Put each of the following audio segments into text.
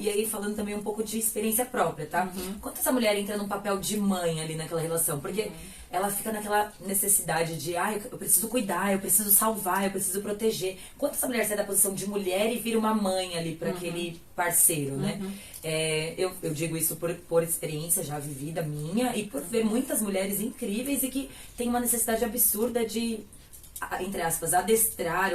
e aí falando também um pouco de experiência própria, tá? Quando essa mulher entra num papel de mãe ali naquela relação, porque ela fica naquela necessidade de, eu preciso cuidar, eu preciso salvar, eu preciso proteger. Quando essa mulher sai da posição de mulher e vira uma mãe ali para aquele parceiro, né? Eu digo isso por experiência já vivida minha e por ver muitas mulheres incríveis e que tem uma necessidade absurda de, entre aspas, adestrar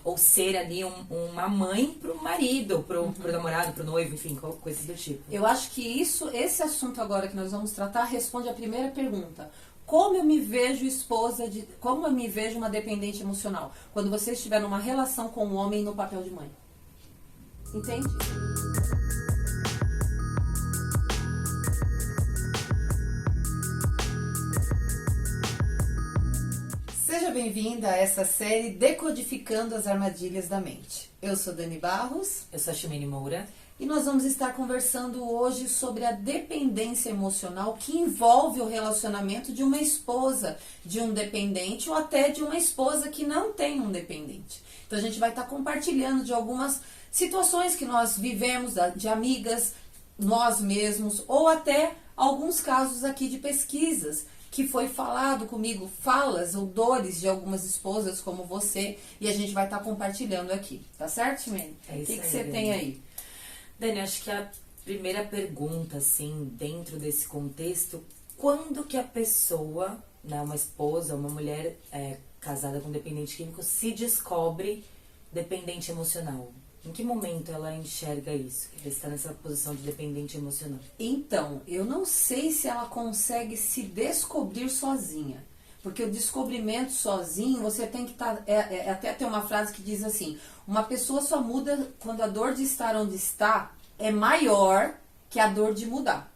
ou ser ali uma mãe pro marido, pro namorado, pro noivo, enfim, coisas do tipo. Eu acho que esse assunto agora que nós vamos tratar responde a primeira pergunta. Como eu me vejo como eu me vejo uma dependente emocional? Quando você estiver numa relação com um homem no papel de mãe. Entende? Seja bem-vinda a essa série Decodificando as Armadilhas da Mente. Eu sou Dani Barros. Eu sou a Chimene Moura. E nós vamos estar conversando hoje sobre a dependência emocional que envolve o relacionamento de uma esposa, de um dependente ou até de uma esposa que não tem um dependente. Então a gente vai estar compartilhando de algumas situações que nós vivemos, de amigas, nós mesmos, ou até alguns casos aqui de pesquisas que foi falado comigo, falas ou dores de algumas esposas como você, e a gente vai estar compartilhando aqui. Tá certo, Chimene? É isso. O que você tem aí? Dani, acho que a primeira pergunta, assim, dentro desse contexto, quando que a pessoa, né, uma esposa, uma mulher casada com dependente químico, se descobre dependente emocional? Em que momento ela enxerga isso? Ela está nessa posição de dependente emocional? Então, eu não sei se ela consegue se descobrir sozinha. Porque o descobrimento sozinho, você tem que estar... até tem uma frase que diz assim, uma pessoa só muda quando a dor de estar onde está é maior que a dor de mudar.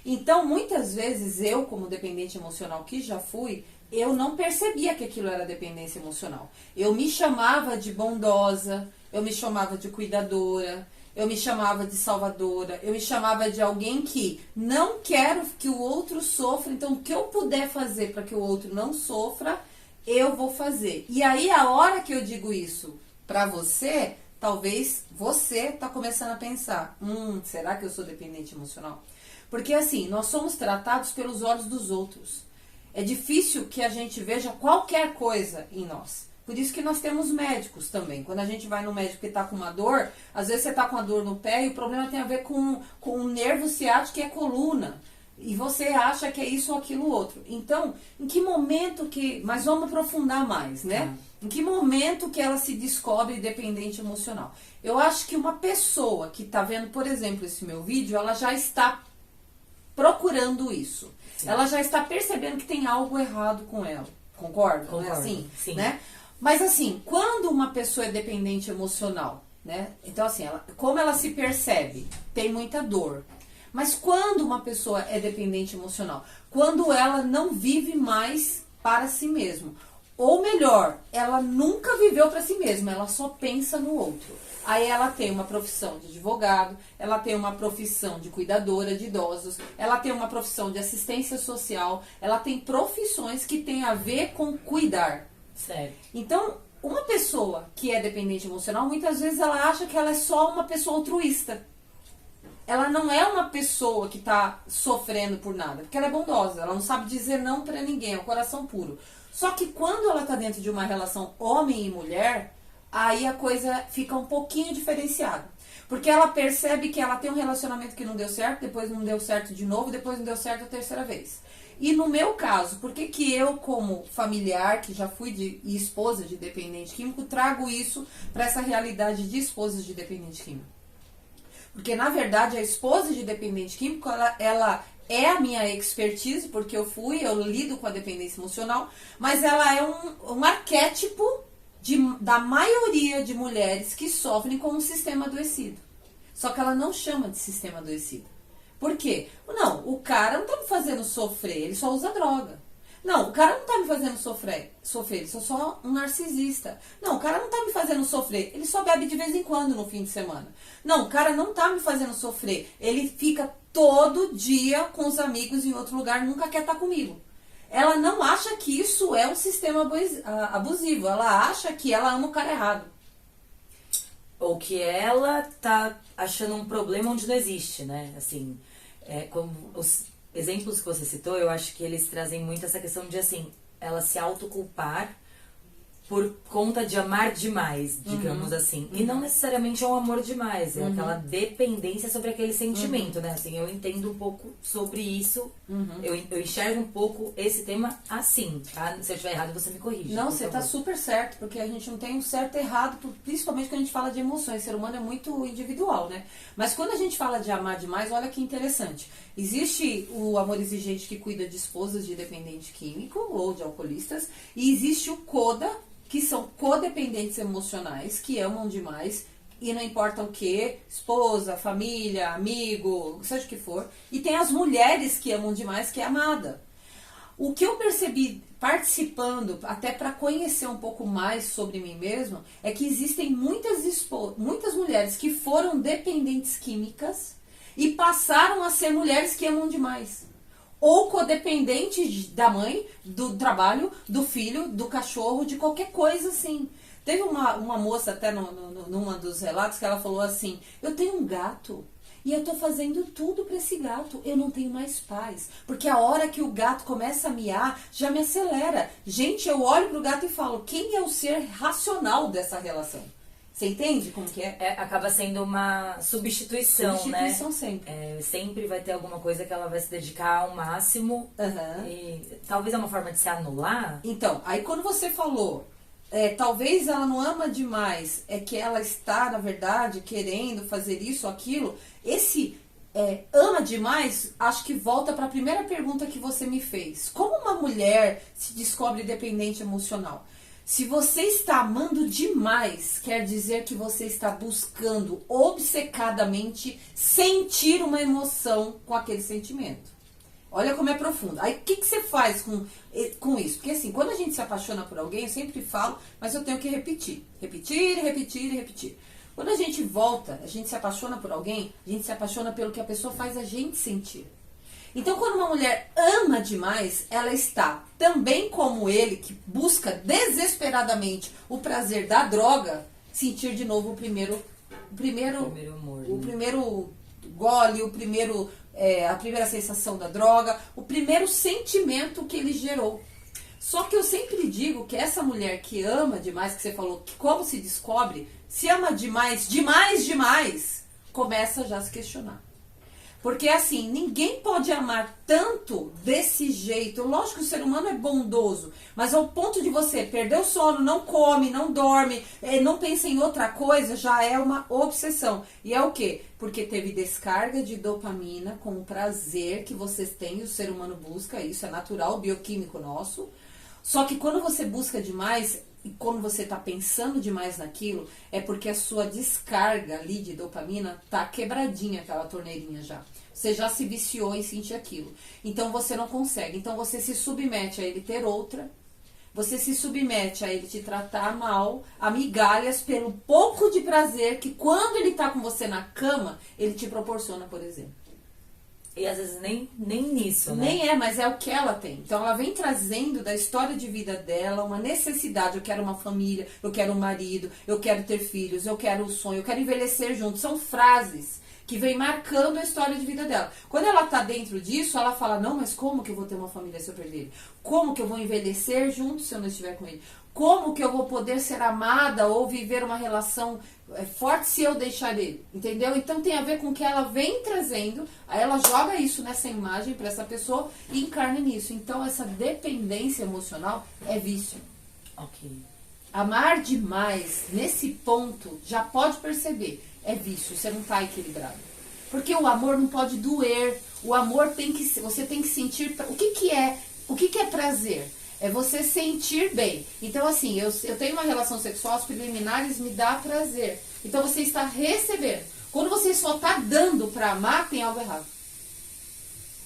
Então, muitas vezes, eu, como dependente emocional que já fui, eu não percebia que aquilo era dependência emocional. Eu me chamava de bondosa, eu me chamava de cuidadora, eu me chamava de salvadora, eu me chamava de alguém que não quero que o outro sofra, então o que eu puder fazer para que o outro não sofra, eu vou fazer. E aí a hora que eu digo isso para você, talvez você tá começando a pensar, será que eu sou dependente emocional? Porque assim, nós somos tratados pelos olhos dos outros. É difícil que a gente veja qualquer coisa em nós. Por isso que nós temos médicos também. Quando a gente vai no médico que está com uma dor, às vezes você está com a dor no pé e o problema tem a ver com um nervo ciático que é coluna. E você acha que é isso ou aquilo outro. Então, em que momento que... Mas vamos aprofundar mais, né? Em que momento que ela se descobre dependente emocional? Eu acho que uma pessoa que está vendo, por exemplo, esse meu vídeo, ela já está procurando isso. Sim. Ela já está percebendo que tem algo errado com ela. Concorda? Concordo, não é assim? Sim. Né? Mas assim, quando uma pessoa é dependente emocional, né? Então assim, como ela se percebe? Tem muita dor. Mas quando uma pessoa é dependente emocional? Quando ela não vive mais para si mesma. Ou melhor, ela nunca viveu para si mesma, ela só pensa no outro. Aí ela tem uma profissão de advogado, ela tem uma profissão de cuidadora de idosos, ela tem uma profissão de assistência social, ela tem profissões que têm a ver com cuidar. Sério. Então, uma pessoa que é dependente emocional, muitas vezes ela acha que ela é só uma pessoa altruísta. Ela não é uma pessoa que está sofrendo por nada, porque ela é bondosa, ela não sabe dizer não para ninguém, é um coração puro. Só que quando ela está dentro de uma relação homem e mulher, aí a coisa fica um pouquinho diferenciada. Porque ela percebe que ela tem um relacionamento que não deu certo, depois não deu certo de novo, depois não deu certo a terceira vez. E no meu caso, por que que eu, como familiar, que já fui e esposa de dependente químico, trago isso para essa realidade de esposas de dependente químico? Porque, na verdade, a esposa de dependente químico, ela é a minha expertise, porque eu lido com a dependência emocional, mas ela é um arquétipo da maioria de mulheres que sofrem com um sistema adoecido. Só que ela não chama de sistema adoecido. Por quê? Não, o cara não tá me fazendo sofrer, ele só usa droga. Não, o cara não tá me fazendo sofrer, ele só um narcisista. Não, o cara não tá me fazendo sofrer, ele só bebe de vez em quando no fim de semana. Não, o cara não tá me fazendo sofrer, ele fica todo dia com os amigos em outro lugar, nunca quer estar comigo. Ela não acha que isso é um sistema abusivo, ela acha que ela ama o cara errado. ou que ela tá achando um problema onde não existe, né? Assim, como os exemplos que você citou, eu acho que eles trazem muito essa questão de, assim, ela se autoculpar por conta de amar demais, digamos assim. E não necessariamente é um amor demais, é aquela dependência sobre aquele sentimento, né? Assim, eu entendo um pouco sobre isso, eu enxergo um pouco esse tema assim, tá? Se eu estiver errado, você me corrige. Não, por você favor. tá super certo, porque a gente não tem um certo e errado, principalmente quando a gente fala de emoções. O ser humano é muito individual, né? Mas quando a gente fala de amar demais, olha que interessante. Existe o amor exigente que cuida de esposas de dependente químico ou de alcoolistas, e existe o CODA, que são codependentes emocionais, que amam demais, e não importa o que, esposa, família, amigo, seja o que for. E tem as mulheres que amam demais, que é amada. O que eu percebi participando, até para conhecer um pouco mais sobre mim mesmo, é que existem muitas mulheres que foram dependentes químicas e passaram a ser mulheres que amam demais. Ou codependentes da mãe, do trabalho, do filho, do cachorro, de qualquer coisa assim. Teve uma moça até numa dos relatos que ela falou assim, eu tenho um gato e eu tô fazendo tudo pra esse gato, eu não tenho mais paz. Porque a hora que o gato começa a miar, já me acelera. Gente, eu olho pro gato e falo, quem é o ser racional dessa relação? Você entende como que é? Acaba sendo uma substituição, Substituição né? sempre. Sempre vai ter alguma coisa que ela vai se dedicar ao máximo. E talvez é uma forma de se anular. Então, aí quando você falou, talvez ela não ama demais, é que ela está, na verdade, querendo fazer isso ou aquilo, esse ama demais, acho que volta para a primeira pergunta que você me fez. Como uma mulher se descobre dependente emocional? Se você está amando demais, quer dizer que você está buscando obcecadamente sentir uma emoção com aquele sentimento. Olha como é profundo. Aí o que você faz com isso? Porque assim, quando a gente se apaixona por alguém, eu sempre falo, mas eu tenho que repetir. Repetir, repetir e repetir. Quando a gente volta, a gente se apaixona por alguém, a gente se apaixona pelo que a pessoa faz a gente sentir. Então, quando uma mulher ama demais, ela está também como ele, que busca desesperadamente o prazer da droga, sentir de novo o primeiro amor, o primeiro gole, a primeira sensação da droga, o primeiro sentimento que ele gerou. Só que eu sempre digo que essa mulher que ama demais, que você falou, que como se descobre, se ama demais, demais, começa já a se questionar. Porque assim, ninguém pode amar tanto desse jeito. Lógico que o ser humano é bondoso, mas ao ponto de você perder o sono, não come, não dorme, não pensa em outra coisa, já é uma obsessão. E é o quê? Porque teve descarga de dopamina com o prazer que vocês têm, o ser humano busca, isso é natural, bioquímico nosso. Só que quando você busca demais, e quando você está pensando demais naquilo, é porque a sua descarga ali de dopamina tá quebradinha, aquela torneirinha já. Você já se viciou em sentir aquilo. Então você não consegue. Então você se submete a ele ter outra. Você se submete a ele te tratar mal, a migalhas pelo pouco de prazer que quando ele tá com você na cama, ele te proporciona, por exemplo. E às vezes nem nisso, né? Nem mas é o que ela tem. Então ela vem trazendo da história de vida dela uma necessidade. Eu quero uma família, eu quero um marido, eu quero ter filhos, eu quero o sonho, eu quero envelhecer junto. São frases que vem marcando a história de vida dela. Quando ela tá dentro disso, ela fala, não, mas como que eu vou ter uma família se eu perder ele? Como que eu vou envelhecer junto se eu não estiver com ele? Como que eu vou poder ser amada ou viver uma relação forte se eu deixar ele? Entendeu? Então tem a ver com o que ela vem trazendo, aí ela joga isso nessa imagem para essa pessoa e encarna nisso. Então essa dependência emocional é vício. Ok. Amar demais, nesse ponto, já pode perceber, é vício, você não está equilibrado. Porque o amor não pode doer, o amor você tem que sentir, o que é prazer? É você sentir bem. Então assim, eu tenho uma relação sexual, os preliminares me dá prazer. Então você está recebendo. Quando você só está dando para amar, tem algo errado.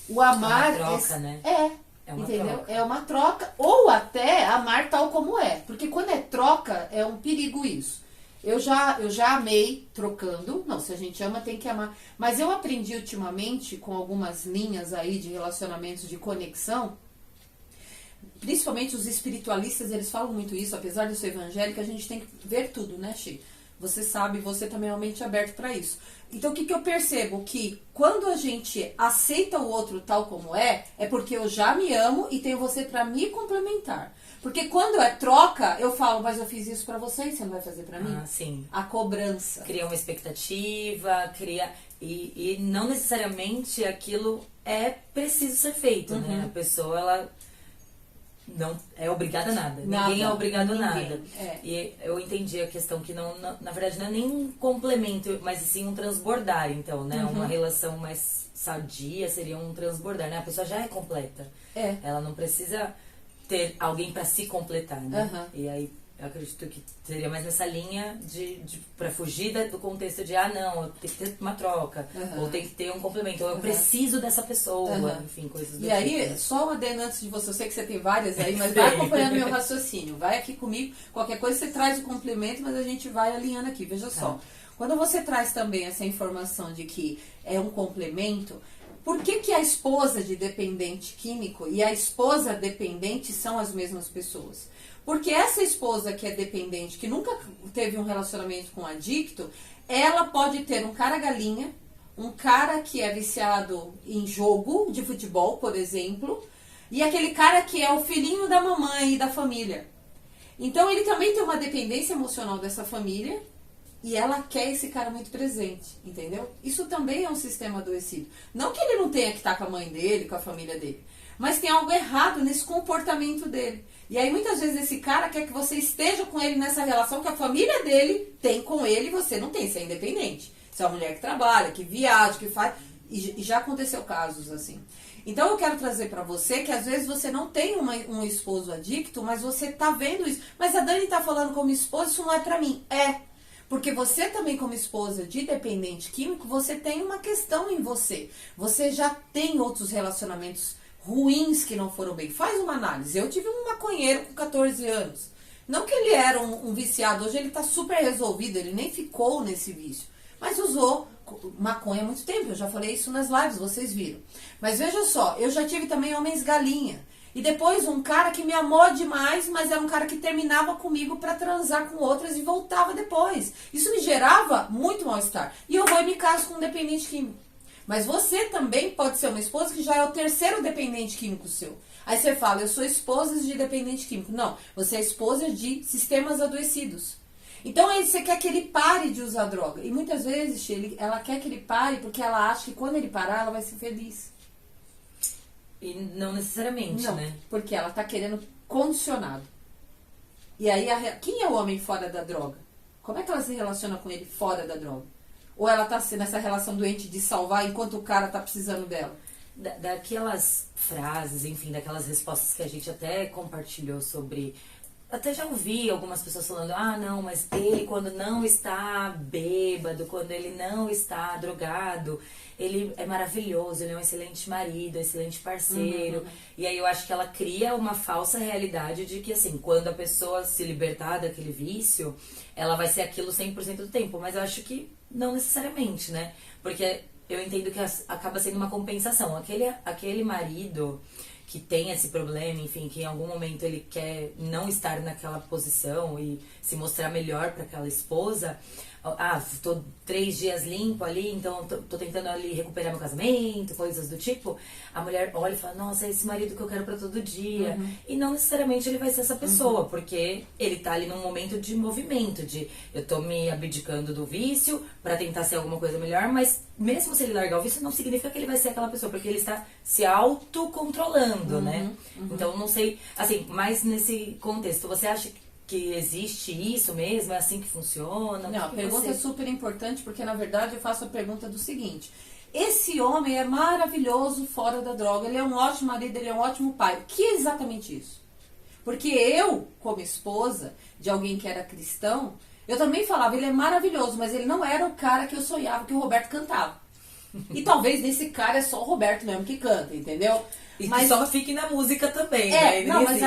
O amar é uma troca, né? É uma entendeu? Troca. É uma troca, ou até amar tal como é. Porque quando é troca, é um perigo isso. Eu já amei trocando. Não, se a gente ama, tem que amar. Mas eu aprendi ultimamente, com algumas linhas aí de relacionamentos de conexão, principalmente os espiritualistas, eles falam muito isso, apesar de eu ser evangélica, a gente tem que ver tudo, né, Chi? Você sabe, você também é uma mente aberta para isso. Então, o que eu percebo? Que quando a gente aceita o outro tal como é porque eu já me amo e tenho você para me complementar. Porque quando é troca, eu falo, mas eu fiz isso pra você e você não vai fazer pra mim? Ah, sim. A cobrança. Cria uma expectativa, e não necessariamente aquilo é preciso ser feito, né? A pessoa, ela não é obrigada a nada. Ninguém é obrigado a nada. É. E eu entendi a questão que na verdade não é nem um complemento, mas sim um transbordar, então, né? Uma relação mais sadia seria um transbordar, né? A pessoa já é completa. Ela não precisa ter alguém para se completar, né? E aí eu acredito que seria mais nessa linha para fugir do contexto de não, eu tenho que ter uma troca, ou tem que ter um complemento, ou eu preciso dessa pessoa, enfim, coisas do tipo. E aí, só uma adendo antes de você, eu sei que você tem várias aí, mas vai acompanhando meu raciocínio, vai aqui comigo, qualquer coisa você traz o complemento, mas a gente vai alinhando aqui, veja só. Quando você traz também essa informação de que é um complemento, por que a esposa de dependente químico e a esposa dependente são as mesmas pessoas? Porque essa esposa que é dependente, que nunca teve um relacionamento com adicto, ela pode ter um cara galinha, um cara que é viciado em jogo de futebol, por exemplo, e aquele cara que é o filhinho da mamãe e da família. Então ele também tem uma dependência emocional dessa família, e ela quer esse cara muito presente, entendeu? Isso também é um sistema adoecido. Não que ele não tenha que estar com a mãe dele, com a família dele, mas tem algo errado nesse comportamento dele. E aí muitas vezes esse cara quer que você esteja com ele nessa relação que a família dele tem com ele e você não tem, você é independente. Você é uma mulher que trabalha, que viaja, que faz... E já aconteceu casos assim. Então eu quero trazer pra você que às vezes você não tem um esposo adicto, mas você tá vendo isso. Mas a Dani tá falando como esposa, isso não é pra mim. Porque você também, como esposa de dependente químico, você tem uma questão em você. Você já tem outros relacionamentos ruins que não foram bem. Faz uma análise. Eu tive um maconheiro com 14 anos. Não que ele era um viciado. Hoje ele tá super resolvido. Ele nem ficou nesse vício. Mas usou maconha há muito tempo. Eu já falei isso nas lives, vocês viram. Mas veja só, eu já tive também homens galinha. E depois um cara que me amou demais, mas era um cara que terminava comigo pra transar com outras e voltava depois. Isso me gerava muito mal-estar. E eu vou e me caso com um dependente químico. Mas você também pode ser uma esposa que já é o terceiro dependente químico seu. Aí você fala, eu sou esposa de dependente químico. Não, você é esposa de sistemas adoecidos. Então aí você quer que ele pare de usar droga. E muitas vezes ela quer que ele pare porque ela acha que quando ele parar ela vai ser feliz. E não necessariamente, não, né? Porque ela tá querendo condicionado. E aí, quem é o homem fora da droga? Como é que ela se relaciona com ele fora da droga? Ou ela tá nessa relação doente de salvar enquanto o cara tá precisando dela? Daquelas frases, enfim, daquelas respostas que a gente até compartilhou sobre... Até já ouvi algumas pessoas falando, não, mas ele quando não está bêbado, quando ele não está drogado, ele é maravilhoso, ele é um excelente marido, um excelente parceiro. E aí eu acho que ela cria uma falsa realidade de que, assim, quando a pessoa se libertar daquele vício, ela vai ser aquilo 100% do tempo. Mas eu acho que não necessariamente, né? Porque eu entendo que acaba sendo uma compensação. Aquele marido que tem esse problema, enfim, que em algum momento ele quer não estar naquela posição e se mostrar melhor para aquela esposa. Tô 3 dias limpo ali, então tô tentando ali recuperar meu casamento, coisas do tipo. A mulher olha e fala, nossa, é esse marido que eu quero pra todo dia. E não necessariamente ele vai ser essa pessoa, porque ele tá ali num momento de movimento, de eu tô me abdicando do vício pra tentar ser alguma coisa melhor, mas mesmo se ele largar o vício, não significa que ele vai ser aquela pessoa, porque ele está se autocontrolando, né? Então, não sei, assim, mas nesse contexto, você acha que existe isso mesmo? É assim que funciona? Não, a pergunta é super importante, porque na verdade eu faço a pergunta do seguinte: esse homem é maravilhoso fora da droga, ele é um ótimo marido, ele é um ótimo pai. O que é exatamente isso? Porque eu, como esposa de alguém que era cristão, eu também falava, ele é maravilhoso, mas ele não era o cara que eu sonhava que o Roberto cantava. E talvez nesse cara é só o Roberto mesmo que canta, entendeu? Mas que só fique na música também, né? Não, mas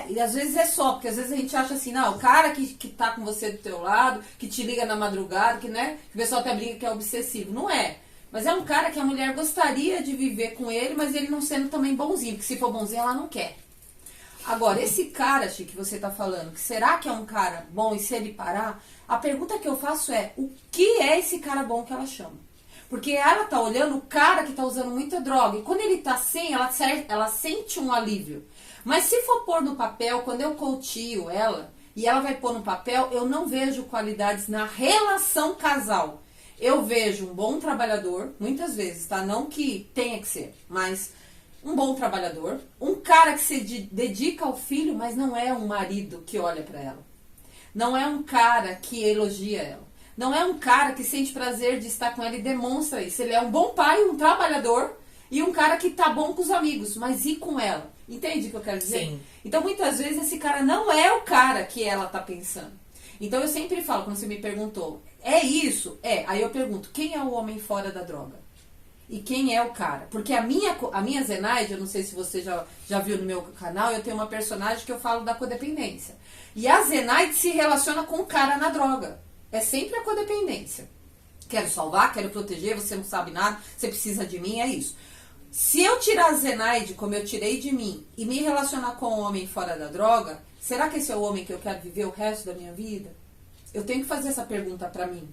e às vezes é só, porque às vezes a gente acha assim, não, o cara que tá com você do teu lado, que te liga na madrugada, que, né, que o pessoal até brinca que é obsessivo. Não é. Mas é um cara que a mulher gostaria de viver com ele, mas ele não sendo também bonzinho, porque se for bonzinho ela não quer. Agora, esse cara, Chi, que você tá falando, que será que é um cara bom e se ele parar, a pergunta que eu faço é, o que é esse cara bom que ela chama? Porque ela tá olhando o cara que tá usando muita droga. E quando ele tá sem, ela sente um alívio. Mas se for pôr no papel, quando eu coachio ela, e ela vai pôr no papel, eu não vejo qualidades na relação casal. Eu vejo um bom trabalhador, muitas vezes, tá? Não que tenha que ser, mas um bom trabalhador. Um cara que se dedica ao filho, mas não é um marido que olha pra ela. Não é um cara que elogia ela. Não é um cara que sente prazer de estar com ela e demonstra isso. Ele é um bom pai, um trabalhador e um cara que tá bom com os amigos, mas e com ela? Entende o que eu quero dizer? Sim. Então, muitas vezes, esse cara não é o cara que ela tá pensando. Então, eu sempre falo, quando você me perguntou, é isso? É. Aí eu pergunto, quem é o homem fora da droga? E quem é o cara? Porque a minha Zenaide, eu não sei se você já viu no meu canal, eu tenho uma personagem que eu falo da codependência. E a Zenaide se relaciona com o cara na droga. É sempre a codependência. Quero salvar, quero proteger, você não sabe nada, você precisa de mim, é isso. Se eu tirar a Zenaide, como eu tirei de mim, e me relacionar com o homem fora da droga, será que esse é o homem que eu quero viver o resto da minha vida? Eu tenho que fazer essa pergunta pra mim.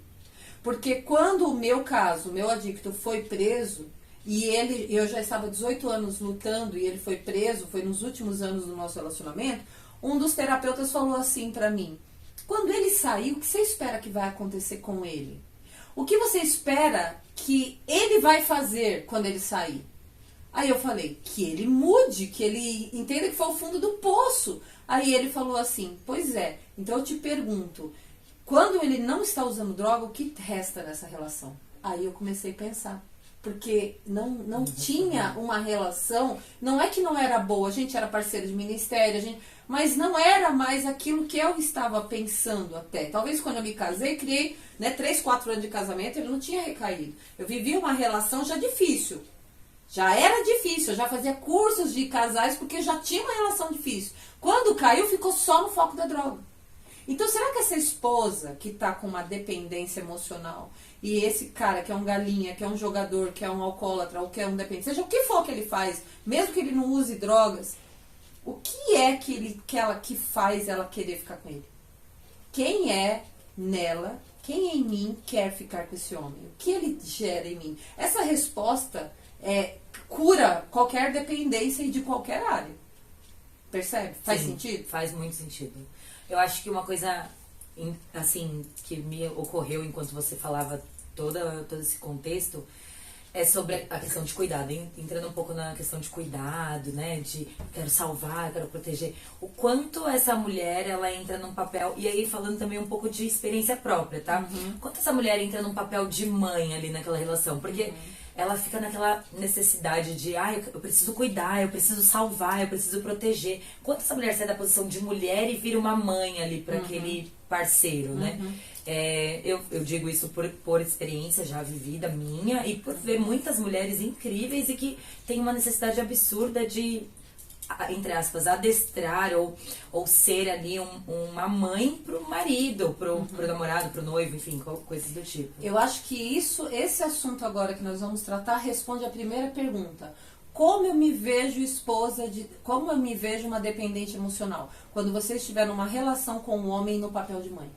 Porque quando o meu caso, o meu adicto foi preso, e eu já estava 18 anos lutando, e ele foi preso, foi nos últimos anos do nosso relacionamento, um dos terapeutas falou assim pra mim, quando ele sair, o que você espera que vai acontecer com ele? O que você espera que ele vai fazer quando ele sair? Aí eu falei, que ele mude, que ele entenda que foi o fundo do poço. Aí ele falou assim, pois é, então eu te pergunto, quando ele não está usando droga, o que resta nessa relação? Aí eu comecei a pensar, porque não tinha uma relação, não é que não era boa, a gente era parceiro de ministério, mas não era mais aquilo que eu estava pensando até. Talvez quando eu me casei, criei 3, 4 anos de casamento, ele não tinha recaído. Eu vivia uma relação já difícil. Já era difícil, eu já fazia cursos de casais porque já tinha uma relação difícil. Quando caiu, ficou só no foco da droga. Então, será que essa esposa que tá com uma dependência emocional e esse cara que é um galinha, que é um jogador, que é um alcoólatra ou que é um dependente, seja o que for que ele faz, mesmo que ele não use drogas, o que é que faz ela querer ficar com ele? Quem é nela, quem em mim quer ficar com esse homem? O que ele gera em mim? Essa resposta cura qualquer dependência e de qualquer área. Percebe? Faz sentido? Faz muito sentido. Eu acho que uma coisa, assim, que me ocorreu enquanto você falava todo esse contexto é sobre a questão de cuidado, entrando um pouco na questão de cuidado, né, de quero salvar, quero proteger, o quanto essa mulher, ela entra num papel, e aí falando também um pouco de experiência própria, tá? Quanto essa mulher entra num papel de mãe ali naquela relação, porque ela fica naquela necessidade de, eu preciso cuidar, eu preciso salvar, eu preciso proteger. Quanto essa mulher sai da posição de mulher e vira uma mãe ali para aquele parceiro, né? Eu digo isso por experiência já vivida minha e por ver muitas mulheres incríveis e que têm uma necessidade absurda de, entre aspas, adestrar ou ser ali uma mãe pro marido, pro namorado, pro noivo, enfim, coisas do tipo. Eu acho que esse assunto agora que nós vamos tratar responde a primeira pergunta. Como eu me vejo como eu me vejo uma dependente emocional? Quando você estiver numa relação com um homem no papel de mãe.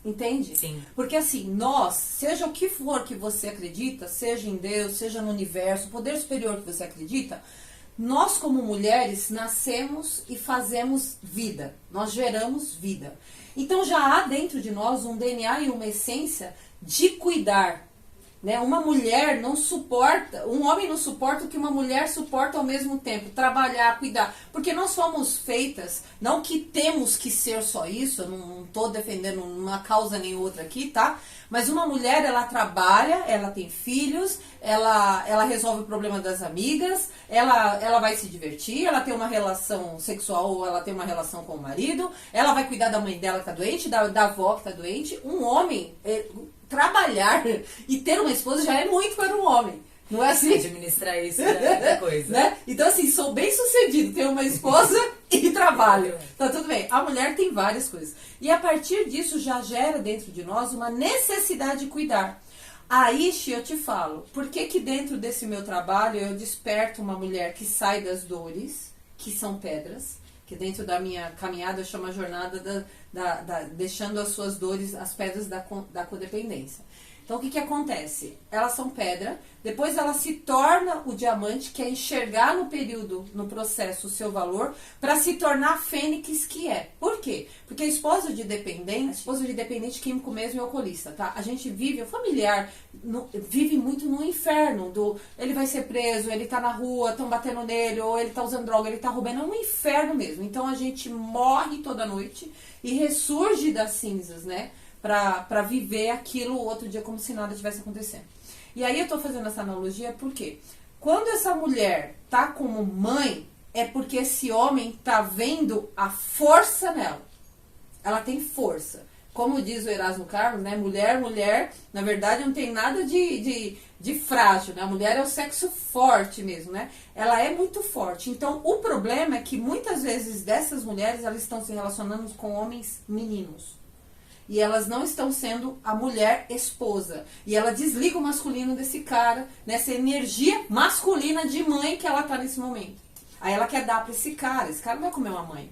Entende? Sim. Porque assim, nós, seja o que for que você acredita, seja em Deus, seja no universo, poder superior que você acredita, nós como mulheres nascemos e fazemos vida. Nós geramos vida. Então já há dentro de nós um DNA e uma essência de cuidar. Né? Uma mulher não suporta, um homem não suporta o que uma mulher suporta ao mesmo tempo. Trabalhar, cuidar. Porque nós fomos feitas, não que temos que ser só isso, eu não estou defendendo uma causa nem outra aqui, tá? Mas uma mulher, ela trabalha, ela tem filhos, ela resolve o problema das amigas, ela vai se divertir, ela tem uma relação sexual ou ela tem uma relação com o marido, ela vai cuidar da mãe dela que tá doente, da avó que tá doente. Um homem... trabalhar e ter uma esposa já é muito para um homem. Não é assim? Administrar isso é outra coisa. Né? Então, assim, sou bem sucedido, tenho uma esposa e trabalho. Tá tudo bem. A mulher tem várias coisas. E a partir disso já gera dentro de nós uma necessidade de cuidar. Aí, Xi, eu te falo, por que que dentro desse meu trabalho eu desperto uma mulher que sai das dores que são pedras, que dentro da minha caminhada eu chamo a jornada deixando as suas dores, as pedras da codependência. Então, o que acontece? Elas são pedra, depois ela se torna o diamante, que é enxergar no processo, o seu valor, para se tornar a fênix que é. Por quê? Porque a esposa de dependente químico mesmo é alcoolista, tá? A gente vive, o familiar, vive muito no inferno, ele vai ser preso, ele tá na rua, estão batendo nele, ou ele tá usando droga, ele tá roubando, é um inferno mesmo. Então, a gente morre toda noite e ressurge das cinzas, né? Pra viver aquilo o outro dia como se nada tivesse acontecendo. E aí eu tô fazendo essa analogia porque quando essa mulher tá como mãe, é porque esse homem tá vendo a força nela. Ela tem força. Como diz o Erasmo Carlos, né? Mulher, na verdade não tem nada de frágil, né? A mulher é o sexo forte mesmo, né? Ela é muito forte. Então o problema é que muitas vezes dessas mulheres, elas estão se relacionando com homens meninos. E elas não estão sendo a mulher esposa. E ela desliga o masculino desse cara, nessa energia masculina de mãe que ela tá nesse momento. Aí ela quer dar pra esse cara não vai comer uma mãe.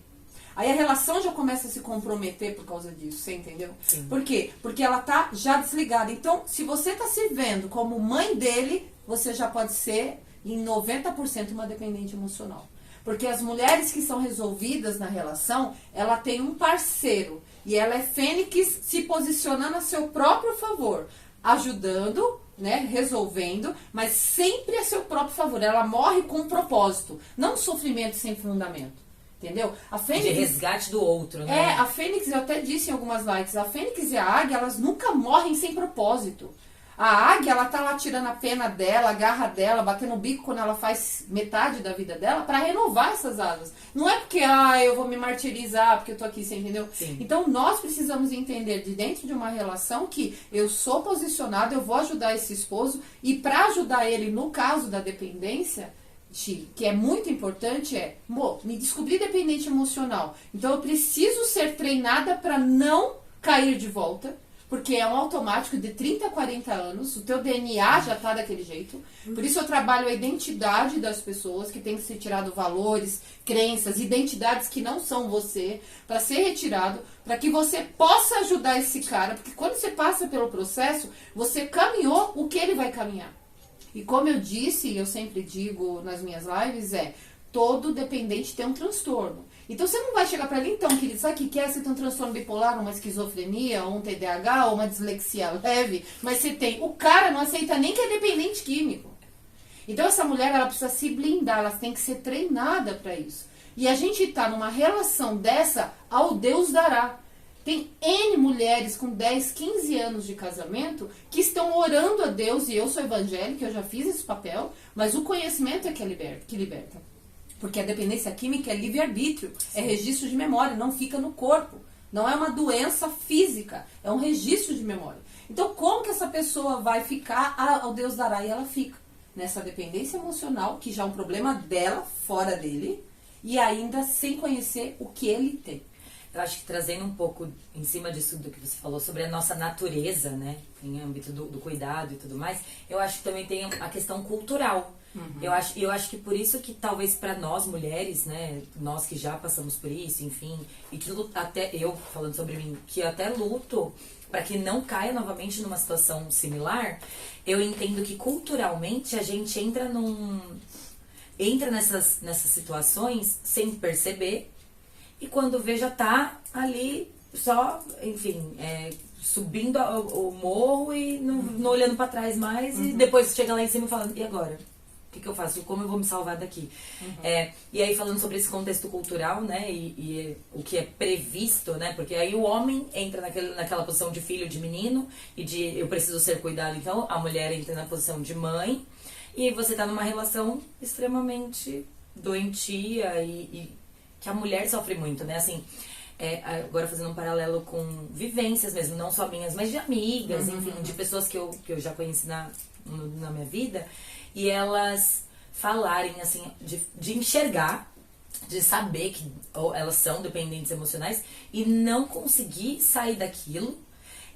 Aí a relação já começa a se comprometer por causa disso, você entendeu? Sim. Por quê? Porque ela tá já desligada. Então, se você tá se vendo como mãe dele, você já pode ser, em 90%, uma dependente emocional. Porque as mulheres que são resolvidas na relação, ela tem um parceiro. E ela é fênix se posicionando a seu próprio favor. Ajudando, né, resolvendo, mas sempre a seu próprio favor. Ela morre com um propósito. Não sofrimento sem fundamento. Entendeu? A fênix, de resgate do outro, né? a fênix, eu até disse em algumas lives, a fênix e a águia, elas nunca morrem sem propósito. A águia, ela tá lá tirando a pena dela, a garra dela, batendo o bico quando ela faz metade da vida dela para renovar essas asas. Não é porque, eu vou me martirizar porque eu tô aqui, você entendeu? Sim. Então, nós precisamos entender de dentro de uma relação que eu sou posicionada, eu vou ajudar esse esposo e para ajudar ele no caso da dependência, que é muito importante, me descobrir dependente emocional. Então, eu preciso ser treinada para não cair de volta. Porque é um automático de 30 a 40 anos, o teu DNA já tá daquele jeito. Por isso eu trabalho a identidade das pessoas, que tem que ser tirado valores, crenças, identidades que não são você, para ser retirado, para que você possa ajudar esse cara. Porque quando você passa pelo processo, você caminhou o que ele vai caminhar. E como eu disse, e eu sempre digo nas minhas lives, todo dependente tem um transtorno. Então você não vai chegar pra ele, então, querido, sabe o que quer? Você tem um transtorno bipolar, uma esquizofrenia, ou um TDAH, ou uma dislexia leve, mas você tem. O cara não aceita nem que é dependente químico. Então essa mulher, ela precisa se blindar, ela tem que ser treinada pra isso. E a gente tá numa relação dessa, ao Deus dará. Tem N mulheres com 10, 15 anos de casamento que estão orando a Deus, e eu sou evangélica, eu já fiz esse papel, mas o conhecimento é que liberta. Porque a dependência química é livre-arbítrio, é registro de memória, não fica no corpo. Não é uma doença física, é um registro de memória. Então, como que essa pessoa vai ficar ao Deus dará? E ela fica nessa dependência emocional, que já é um problema dela, fora dele, e ainda sem conhecer o que ele tem. Eu acho que trazendo um pouco em cima disso do que você falou sobre a nossa natureza, né, em âmbito do cuidado e tudo mais, eu acho que também tem a questão cultural. Uhum. Eu acho que por isso que talvez para nós mulheres, né, nós que já passamos por isso, enfim, e que até eu, falando sobre mim, que eu até luto para que não caia novamente numa situação similar, eu entendo que culturalmente a gente entra nessas situações sem perceber, e quando vê já tá ali só, enfim, subindo o morro e não olhando para trás mais, e depois chega lá em cima e fala, e agora? O que eu faço? Como eu vou me salvar daqui? E aí falando sobre esse contexto cultural, né, e o que é previsto, né, porque aí o homem entra naquela posição de filho, de menino, e de eu preciso ser cuidado, então a mulher entra na posição de mãe, e aí você tá numa relação extremamente doentia e que a mulher sofre muito, né, assim, agora fazendo um paralelo com vivências mesmo, não só minhas, mas de amigas, enfim, de pessoas que eu já conheci na minha vida, e elas falarem, assim, de enxergar, de saber que elas são dependentes emocionais e não conseguir sair daquilo,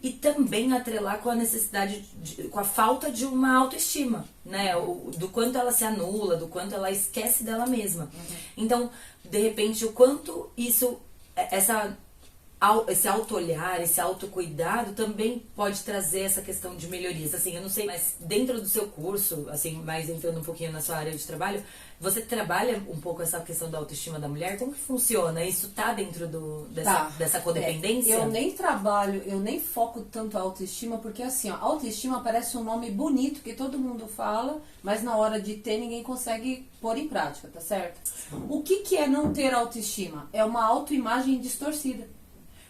e também atrelar com a necessidade, com a falta de uma autoestima, né? Do quanto ela se anula, do quanto ela esquece dela mesma. Então, de repente, o quanto esse auto-olhar, esse autocuidado também pode trazer essa questão de melhorias. Assim, eu não sei, mas dentro do seu curso, assim, mais entrando um pouquinho na sua área de trabalho, você trabalha um pouco essa questão da autoestima da mulher? Como que funciona? Isso tá dentro dessa codependência? Eu nem trabalho, eu nem foco tanto a autoestima, porque assim, ó, autoestima parece um nome bonito que todo mundo fala, mas na hora de ter ninguém consegue pôr em prática, tá certo? O que é não ter autoestima? É uma autoimagem distorcida.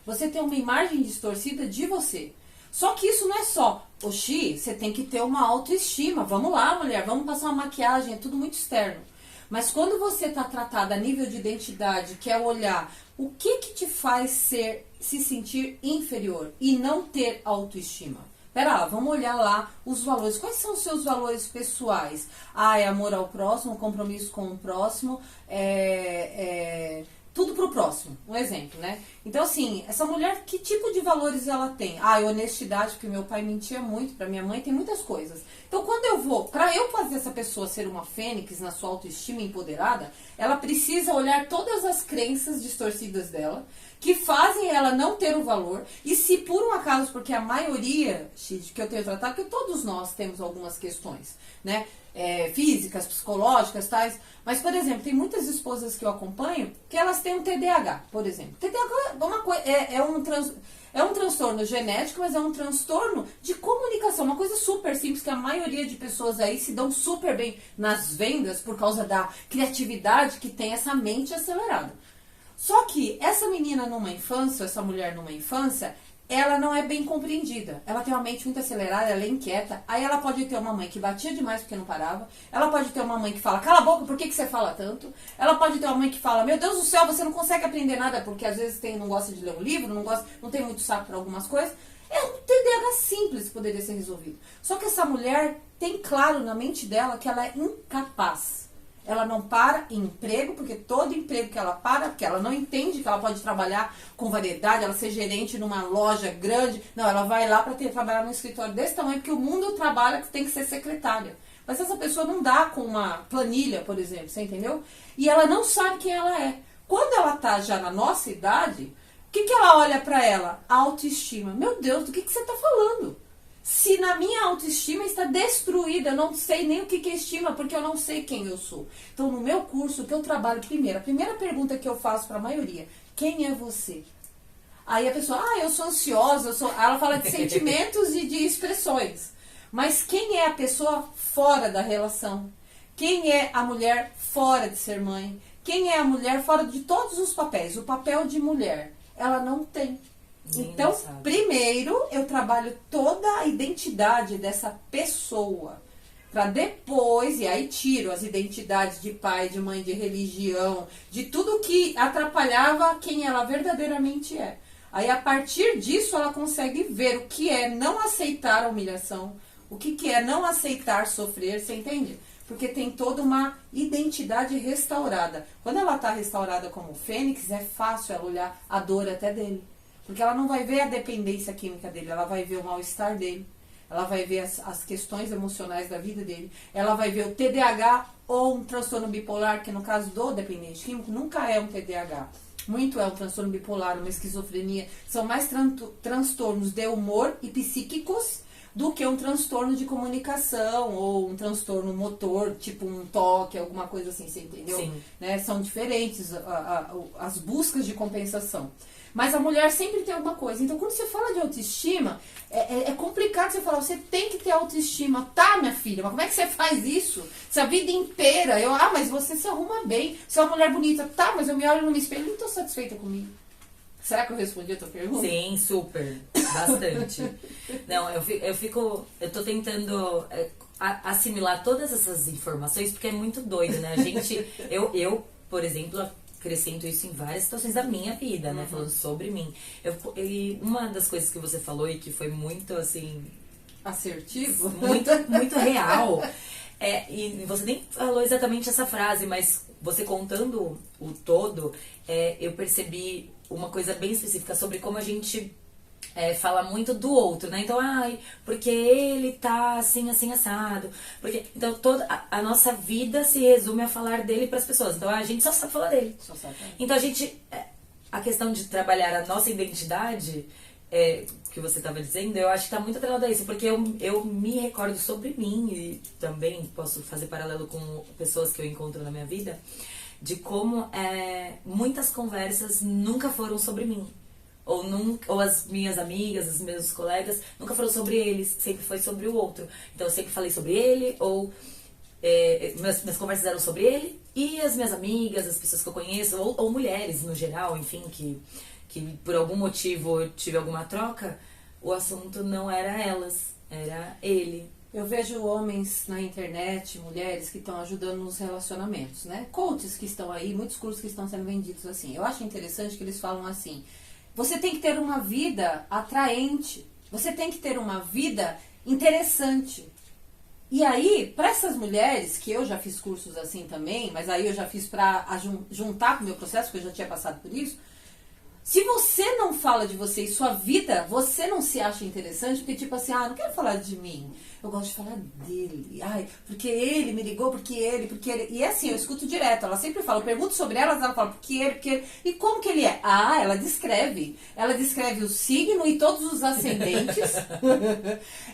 Você tem uma imagem distorcida de você. Só que isso não é só, oxi, você tem que ter uma autoestima. Vamos lá, mulher, vamos passar uma maquiagem, é tudo muito externo. Mas quando você está tratada a nível de identidade, que é olhar o que te faz se sentir inferior e não ter autoestima. Pera lá, vamos olhar lá os valores. Quais são os seus valores pessoais? É amor ao próximo, compromisso com o próximo, tudo pro próximo, um exemplo, né? Então, assim, essa mulher, que tipo de valores ela tem? Honestidade, porque meu pai mentia muito, pra minha mãe tem muitas coisas. Então, pra eu fazer essa pessoa ser uma fênix na sua autoestima empoderada, ela precisa olhar todas as crenças distorcidas dela, que fazem ela não ter o valor, e se por um acaso, porque a maioria, que eu tenho tratado, porque todos nós temos algumas questões, né? Físicas, psicológicas, tais. Mas, por exemplo, tem muitas esposas que eu acompanho que elas têm um TDAH, por exemplo. TDAH é um transtorno genético, mas é um transtorno de comunicação. Uma coisa super simples que a maioria de pessoas aí se dão super bem nas vendas por causa da criatividade que tem essa mente acelerada. Só que essa menina numa infância, essa mulher numa infância, ela não é bem compreendida. Ela tem uma mente muito acelerada, ela é inquieta. Aí ela pode ter uma mãe que batia demais porque não parava. Ela pode ter uma mãe que fala, cala a boca, por que você fala tanto? Ela pode ter uma mãe que fala, meu Deus do céu, você não consegue aprender nada, porque às vezes não gosta de ler um livro, não tem muito saco para algumas coisas. É um TDAH simples que poderia ser resolvido. Só que essa mulher tem claro na mente dela que ela é incapaz. Ela não para em emprego, porque todo emprego que ela para, porque ela não entende que ela pode trabalhar com variedade, ela ser gerente numa loja grande. Não, ela vai lá para trabalhar num escritório desse tamanho, porque o mundo trabalha que tem que ser secretária. Mas essa pessoa não dá com uma planilha, por exemplo, você entendeu? E ela não sabe quem ela é. Quando ela tá já na nossa idade, o que ela olha para ela? Autoestima. Meu Deus, do que você tá falando? Se na minha autoestima está destruída, eu não sei nem o que é estima, porque eu não sei quem eu sou. Então, no meu curso, o que eu trabalho primeiro, a primeira pergunta que eu faço para a maioria, quem é você? Aí a pessoa, eu sou ansiosa, ela fala de sentimentos e de expressões. Mas quem é a pessoa fora da relação? Quem é a mulher fora de ser mãe? Quem é a mulher fora de todos os papéis? O papel de mulher, ela não tem. Então, primeiro eu trabalho toda a identidade dessa pessoa, para depois, e aí tiro as identidades de pai, de mãe, de religião, de tudo que atrapalhava quem ela verdadeiramente é. Aí a partir disso ela consegue ver o que é não aceitar a humilhação, o que é não aceitar sofrer, você entende? Porque tem toda uma identidade restaurada. Quando ela está restaurada como fênix, é fácil ela olhar a dor até dele. Porque ela não vai ver a dependência química dele, ela vai ver o mal-estar dele, ela vai ver as questões emocionais da vida dele, ela vai ver o TDAH ou um transtorno bipolar, que no caso do dependente químico nunca é um TDAH. Muito é um transtorno bipolar, uma esquizofrenia. São mais transtornos de humor e psíquicos do que um transtorno de comunicação ou um transtorno motor, tipo um toque, alguma coisa assim, você entendeu? Sim. Né? São diferentes as buscas de compensação. Mas a mulher sempre tem alguma coisa. Então, quando você fala de autoestima, é complicado você falar, você tem que ter autoestima. Tá, minha filha, mas como é que você faz isso? Se a vida inteira, mas você se arruma bem, você é uma mulher bonita. Tá, mas eu me olho no espelho e não estou satisfeita comigo. Será que eu respondi a tua pergunta? Sim, super. Bastante. Não, eu tô tentando assimilar todas essas informações, porque é muito doido, né? Eu, por exemplo, acrescento isso em várias situações da minha vida, né? Falando sobre mim. E uma das coisas que você falou e que foi muito, assim... assertivo? Muito real. E você nem falou exatamente essa frase, mas você contando o todo, eu percebi uma coisa bem específica sobre como a gente fala muito do outro, né? Então, ai, porque ele tá assim, assim, assado. Porque, então, toda a nossa vida se resume a falar dele pras pessoas. Então, a gente só sabe falar dele. Só sabe. Então, a questão de trabalhar a nossa identidade, que você estava dizendo, eu acho que tá muito atrelado a isso. Porque eu me recordo sobre mim, e também posso fazer paralelo com pessoas que eu encontro na minha vida, de como muitas conversas nunca foram sobre mim. Ou as minhas amigas, os meus colegas, nunca foram sobre eles, sempre foi sobre o outro. Então eu sempre falei sobre ele, ou minhas conversas eram sobre ele, e as minhas amigas, as pessoas que eu conheço, ou mulheres no geral, enfim, que por algum motivo eu tive alguma troca, o assunto não era elas, era ele. Eu vejo homens na internet, mulheres que estão ajudando nos relacionamentos, né? Coaches que estão aí, muitos cursos que estão sendo vendidos assim. Eu acho interessante que eles falam assim: você tem que ter uma vida atraente, você tem que ter uma vida interessante. E aí, para essas mulheres, que eu já fiz cursos assim também, mas aí eu já fiz para juntar com o meu processo, porque eu já tinha passado por isso. Se você não fala de você e sua vida, você não se acha interessante, porque tipo assim, não quero falar de mim, eu gosto de falar dele. Ai, porque ele me ligou, porque ele. E assim, eu escuto direto, ela sempre fala, eu pergunto sobre elas, ela fala, porque ele. E como que ele é? Ela descreve. Ela descreve o signo e todos os ascendentes.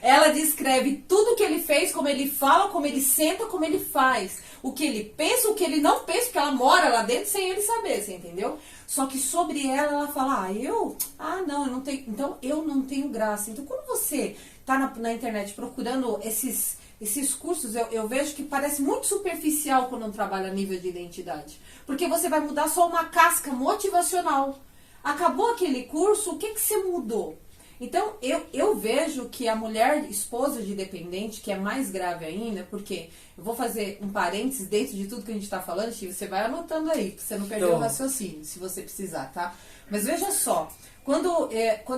Ela descreve tudo que ele fez, como ele fala, como ele senta, como ele faz. O que ele pensa, o que ele não pensa, porque ela mora lá dentro sem ele saber, você entendeu? Só que sobre ela fala, eu não tenho, então eu não tenho graça. Então quando você tá na internet procurando esses cursos, eu vejo que parece muito superficial quando não trabalha a nível de identidade. Porque você vai mudar só uma casca motivacional. Acabou aquele curso, o que você mudou? Então, eu vejo que a mulher esposa de dependente, que é mais grave ainda, porque eu vou fazer um parênteses dentro de tudo que a gente está falando, Chico, você vai anotando aí, pra você não perder o raciocínio, se você precisar, tá? Mas veja só, quando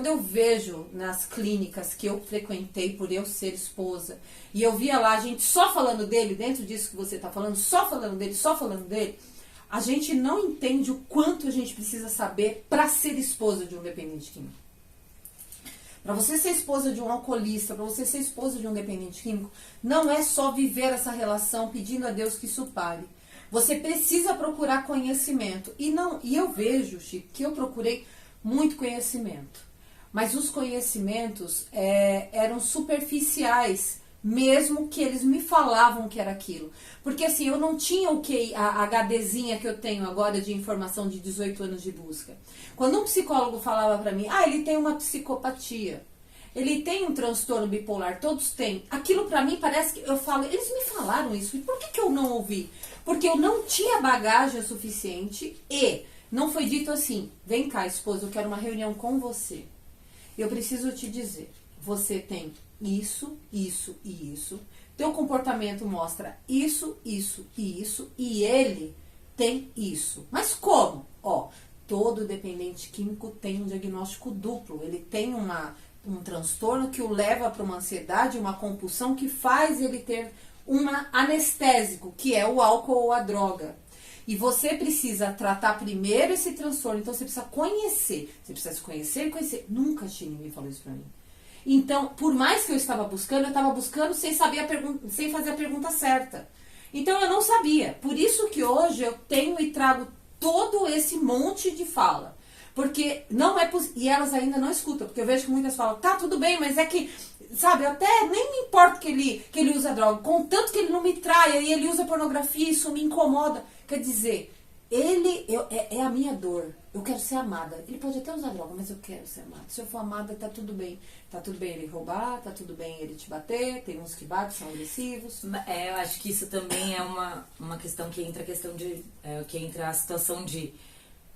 eu vejo nas clínicas que eu frequentei por eu ser esposa, e eu via lá a gente só falando dele, dentro disso que você está falando, só falando dele, a gente não entende o quanto a gente precisa saber para ser esposa de um dependente químico. Para você ser esposa de um alcoolista, para você ser esposa de um dependente químico, não é só viver essa relação pedindo a Deus que isso pare. Você precisa procurar conhecimento. E eu vejo, Chico, que eu procurei muito conhecimento. Mas os conhecimentos eram superficiais, mesmo que eles me falavam que era aquilo. Porque assim, eu não tinha a HDzinha que eu tenho agora de informação de 18 anos de busca. Quando um psicólogo falava pra mim, ele tem uma psicopatia, ele tem um transtorno bipolar, todos têm. Aquilo pra mim parece que eu falo, eles me falaram isso, e por que eu não ouvi? Porque eu não tinha bagagem suficiente e não foi dito assim, vem cá, esposa, eu quero uma reunião com você. Eu preciso te dizer, você tem isso, isso e isso. Teu comportamento mostra isso, isso e isso. E ele tem isso. Mas como? Todo dependente químico tem um diagnóstico duplo. Ele tem um transtorno que o leva para uma ansiedade, uma compulsão que faz ele ter um anestésico, que é o álcool ou a droga. E você precisa tratar primeiro esse transtorno. Então você precisa conhecer. Você precisa se conhecer e conhecer. Nunca ninguém falou isso pra mim. Então, por mais que eu estava buscando sem saber sem fazer a pergunta certa. Então eu não sabia. Por isso que hoje eu tenho e trago todo esse monte de fala. Porque não é possível. E elas ainda não escutam. Porque eu vejo que muitas falam, tá, tudo bem, mas é que, sabe, até nem me importa que ele usa droga. Contanto que ele não me traia e ele usa pornografia, isso me incomoda. Quer dizer, é a minha dor. Eu quero ser amada. Ele pode até usar droga, mas eu quero ser amada. Se eu for amada, tá tudo bem. Tá tudo bem ele roubar, tá tudo bem ele te bater. Tem uns que batem, são agressivos. Eu acho que isso também é uma questão que entra que entra a situação de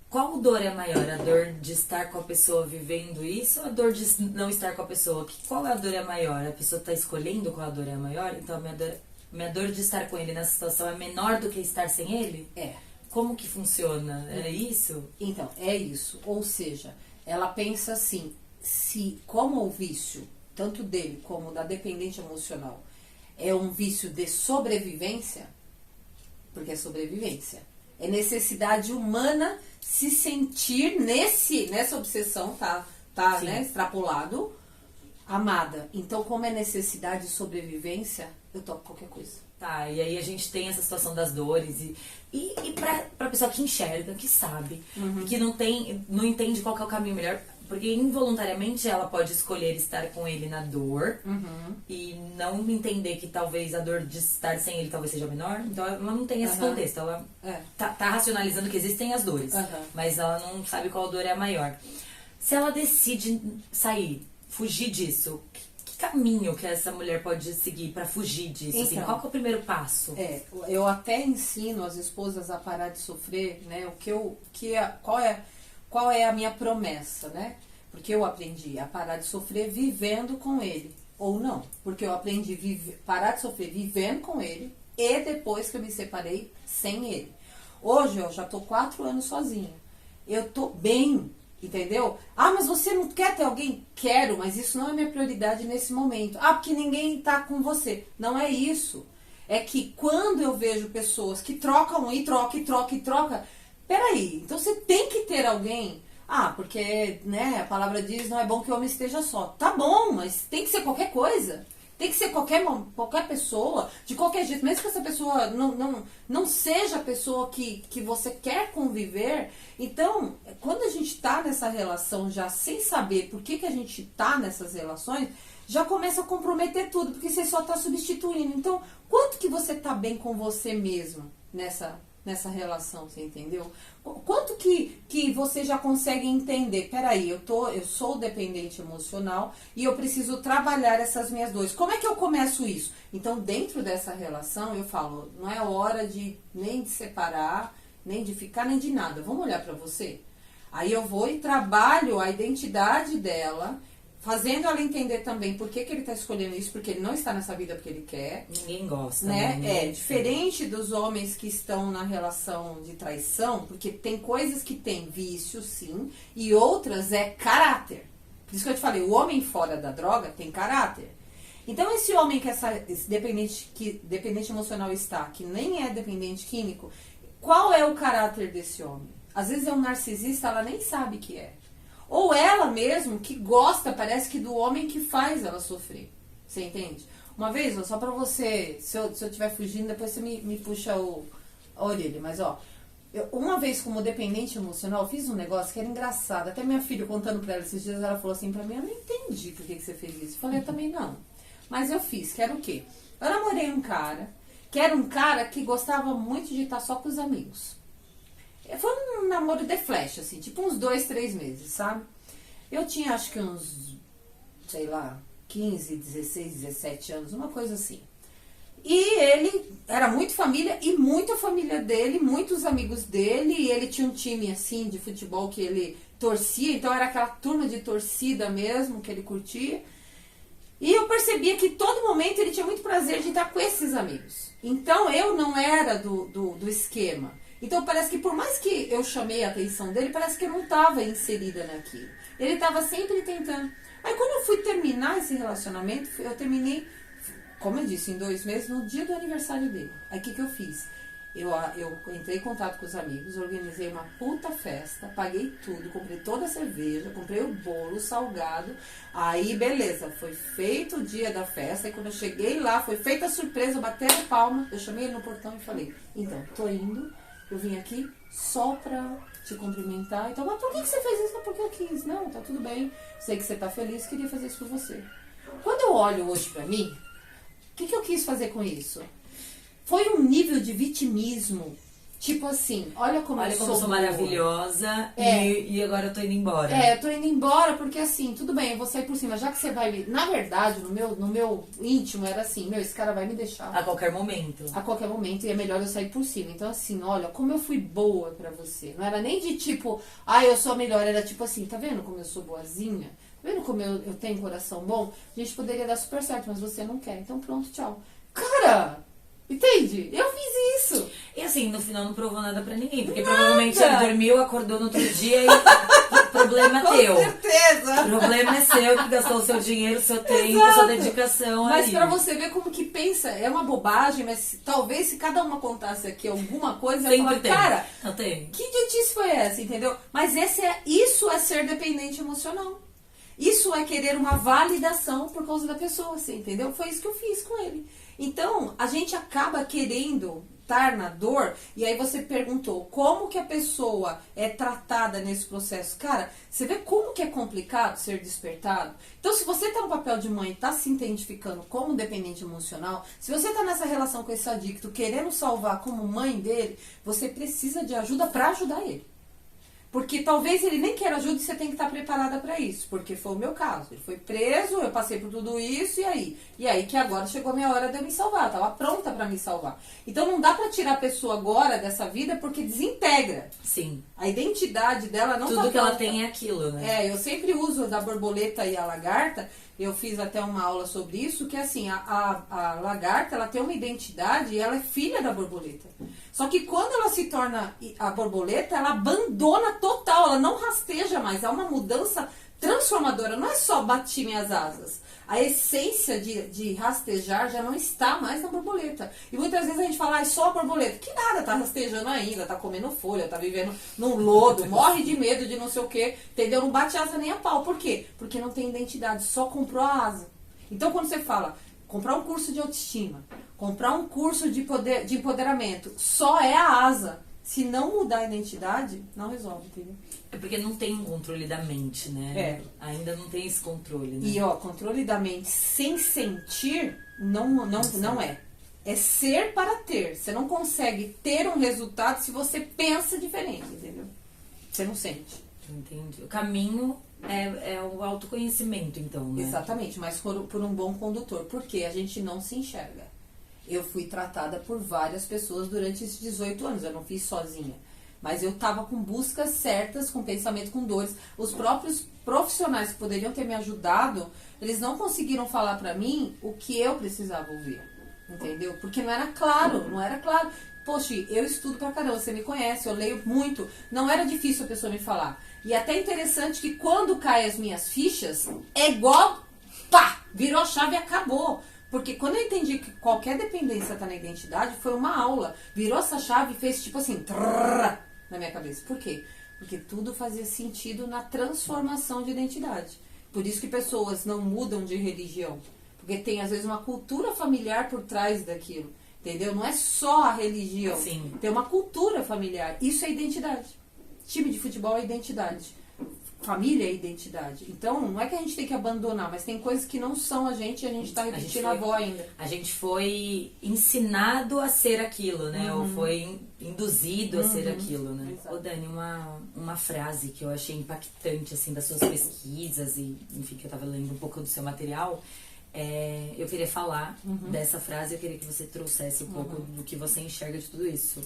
qual dor é maior? A dor de estar com a pessoa vivendo isso ou a dor de não estar com a pessoa? Qual é a dor é maior? A pessoa tá escolhendo qual a dor é maior? Então a minha dor de estar com ele nessa situação é menor do que estar sem ele? Como que funciona? É isso? Então, é isso. Ou seja, ela pensa assim, se como o vício, tanto dele como da dependente emocional, é um vício de sobrevivência, porque é sobrevivência, é necessidade humana se sentir nessa obsessão, tá tá, Sim. né, extrapolado, amada. Então, como é necessidade de sobrevivência, eu topo qualquer coisa. Tá, e aí a gente tem essa situação das dores e pra pessoa que enxerga, que sabe, e que não entende qual que é o caminho melhor, porque involuntariamente ela pode escolher estar com ele na dor e não entender que talvez a dor de estar sem ele talvez seja menor, então ela não tem esse contexto, ela tá racionalizando que existem as dores, mas ela não sabe qual dor é a maior. Se ela decide sair, fugir disso, que caminho que essa mulher pode seguir pra fugir disso? Então, assim, qual que é o primeiro passo? Eu até ensino as esposas a parar de sofrer, né? Qual é a minha promessa, né? Porque eu aprendi a parar de sofrer vivendo com ele, ou não. Porque eu aprendi a parar de sofrer vivendo com ele e depois que eu me separei sem ele. Hoje eu já tô 4 anos sozinha. Eu tô bem. Entendeu? Ah, mas você não quer ter alguém? Quero, mas isso não é minha prioridade nesse momento. Ah, porque ninguém tá com você. Não é isso. É que quando eu vejo pessoas que trocam e troca, peraí, então você tem que ter alguém. Ah, porque, né, a palavra diz, não é bom que o homem esteja só. Tá bom, mas tem que ser qualquer coisa. Tem que ser qualquer pessoa, de qualquer jeito, mesmo que essa pessoa não seja a pessoa que você quer conviver. Então, quando a gente tá nessa relação já sem saber por que a gente tá nessas relações, já começa a comprometer tudo, porque você só tá substituindo. Então, quanto que você tá bem com você mesmo nessa relação, você entendeu? Quanto que você já consegue entender, peraí, eu sou dependente emocional e eu preciso trabalhar essas minhas dores. Como é que eu começo isso? Então, dentro dessa relação, eu falo, não é hora nem de separar, nem de ficar, nem de nada. Vamos olhar pra você? Aí eu vou e trabalho a identidade dela, fazendo ela entender também por que ele está escolhendo isso, porque ele não está nessa vida porque ele quer. Ninguém gosta, né? Diferente dos homens que estão na relação de traição, porque tem coisas que tem vício, sim, e outras é caráter. Por isso que eu te falei, o homem fora da droga tem caráter. Então esse homem que esse dependente emocional está, que nem é dependente químico, qual é o caráter desse homem? Às vezes é um narcisista, ela nem sabe que é. Ou ela mesmo, que gosta, parece que do homem que faz ela sofrer. Você entende? Uma vez, ó, só pra você, se eu estiver fugindo, depois você me puxa a orelha. Mas, ó, uma vez como dependente emocional, eu fiz um negócio que era engraçado. Até minha filha, contando pra ela esses dias, ela falou assim pra mim, eu não entendi por que você fez isso. Eu falei, eu também não. Mas eu fiz, que era o quê? Eu namorei um cara, que era um cara que gostava muito de estar só com os amigos. Foi um namoro de flash, assim, tipo uns 2, 3 meses, sabe? Eu tinha acho que uns, sei lá, 15, 16, 17 anos, uma coisa assim. E ele era muito família, e muita família dele, muitos amigos dele, e ele tinha um time, assim, de futebol que ele torcia, então era aquela turma de torcida mesmo, que ele curtia. E eu percebia que todo momento ele tinha muito prazer de estar com esses amigos. Então eu não era do esquema. Então parece que por mais que eu chamei a atenção dele, parece que eu não estava inserida naquilo. Ele estava sempre tentando. Aí quando eu fui terminar esse relacionamento, eu terminei, como eu disse, em 2 meses, no dia do aniversário dele. Aí o que eu fiz? Eu entrei em contato com os amigos, organizei uma puta festa, paguei tudo, comprei toda a cerveja, comprei o bolo, o salgado. Aí beleza, foi feito o dia da festa, e quando eu cheguei lá, foi feita a surpresa, bateram palma, eu chamei ele no portão e falei, então, tô indo. Eu vim aqui só pra te cumprimentar. Então, mas por que você fez isso? Não, porque eu quis. Não, tá tudo bem. Sei que você tá feliz, queria fazer isso por você. Quando eu olho hoje pra mim, o que eu quis fazer com isso? Foi um nível de vitimismo. Tipo assim, olha como eu sou maravilhosa e agora eu tô indo embora. Eu tô indo embora porque assim, tudo bem, eu vou sair por cima. Já que você vai me... Na verdade, no meu íntimo era assim, esse cara vai me deixar. A qualquer momento. A qualquer momento, e é melhor eu sair por cima. Então assim, olha, como eu fui boa pra você. Não era nem de tipo, eu sou a melhor. Era tipo assim, tá vendo como eu sou boazinha? Tá vendo como eu tenho coração bom? A gente poderia dar super certo, mas você não quer. Então pronto, tchau. Cara... Entende? Eu fiz isso. E assim, no final não provou nada pra ninguém. Porque provavelmente ele dormiu, acordou no outro dia e o problema é teu. Com certeza. O problema é seu, que gastou o seu dinheiro, o seu tempo, a sua dedicação. Mas aí. Pra você ver como que pensa, é uma bobagem, mas talvez se cada uma contasse aqui alguma coisa, eu ia falar, cara, não tem. Que idiotice foi essa, entendeu? Mas isso é ser dependente emocional. Isso é querer uma validação por causa da pessoa, você entendeu? Foi isso que eu fiz com ele. Então, a gente acaba querendo estar na dor, e aí você perguntou como que a pessoa é tratada nesse processo. Cara, você vê como que é complicado ser despertado? Então, se você tá no papel de mãe e tá se identificando como dependente emocional, se você tá nessa relação com esse adicto, querendo salvar como mãe dele, você precisa de ajuda para ajudar ele. Porque talvez ele nem queira ajuda e você tem que estar preparada para isso. Porque foi o meu caso. Ele foi preso, eu passei por tudo isso, e aí? E aí que agora chegou a minha hora de eu me salvar. Eu estava pronta para me salvar. Então não dá para tirar a pessoa agora dessa vida porque desintegra. Sim. A identidade dela não tá Tudo que ela pronta. tem é aquilo, né? Eu sempre uso da borboleta e a lagarta. Eu fiz até uma aula sobre isso, que assim, a lagarta, ela tem uma identidade e ela é filha da borboleta. Só que quando ela se torna a borboleta, ela abandona total, ela não rasteja mais. É uma mudança transformadora, não é só bater minhas asas. A essência de rastejar já não está mais na borboleta. E muitas vezes a gente fala, é só a borboleta. Que nada, tá rastejando ainda, tá comendo folha, tá vivendo num lodo, morre de medo de não sei o quê, entendeu? Não bate asa nem a pau. Por quê? Porque não tem identidade, só comprou a asa. Então quando você fala, comprar um curso de autoestima, comprar um curso de empoderamento, só é a asa. Se não mudar a identidade, não resolve, entendeu? É porque não tem um controle da mente, né? Ainda não tem esse controle, né? E controle da mente sem sentir não é. É ser para ter. Você não consegue ter um resultado se você pensa diferente, entendeu? Você não sente. Entendi. O caminho é o autoconhecimento, então, né? Exatamente, mas por um bom condutor. Porque a gente não se enxerga. Eu fui tratada por várias pessoas durante esses 18 anos. Eu não fiz sozinha. Mas eu estava com buscas certas, com pensamento, com dores. Os próprios profissionais que poderiam ter me ajudado, eles não conseguiram falar pra mim o que eu precisava ouvir. Entendeu? Porque não era claro. Poxa, eu estudo pra caramba, você me conhece, eu leio muito. Não era difícil a pessoa me falar. E até interessante que quando caem as minhas fichas, é igual, pá, virou a chave e acabou. Porque quando eu entendi que qualquer dependência tá na identidade, foi uma aula. Virou essa chave e fez tipo assim, trrr, na minha cabeça. Por quê? Porque tudo fazia sentido na transformação de identidade. Por isso que pessoas não mudam de religião. Porque tem às vezes uma cultura familiar por trás daquilo. Entendeu? Não é só a religião. Sim. Tem uma cultura familiar. Isso é identidade. Time de futebol é identidade. Família é identidade. Então, não é que a gente tem que abandonar, mas tem coisas que não são a gente e a gente tá repetindo a avó ainda. A gente foi ensinado a ser aquilo, né? Ou foi induzido a ser aquilo, né? Exato. Ô Dani, uma frase que eu achei impactante, assim, das suas pesquisas e, enfim, que eu tava lendo um pouco do seu material, eu queria falar dessa frase, eu queria que você trouxesse um pouco do que você enxerga de tudo isso.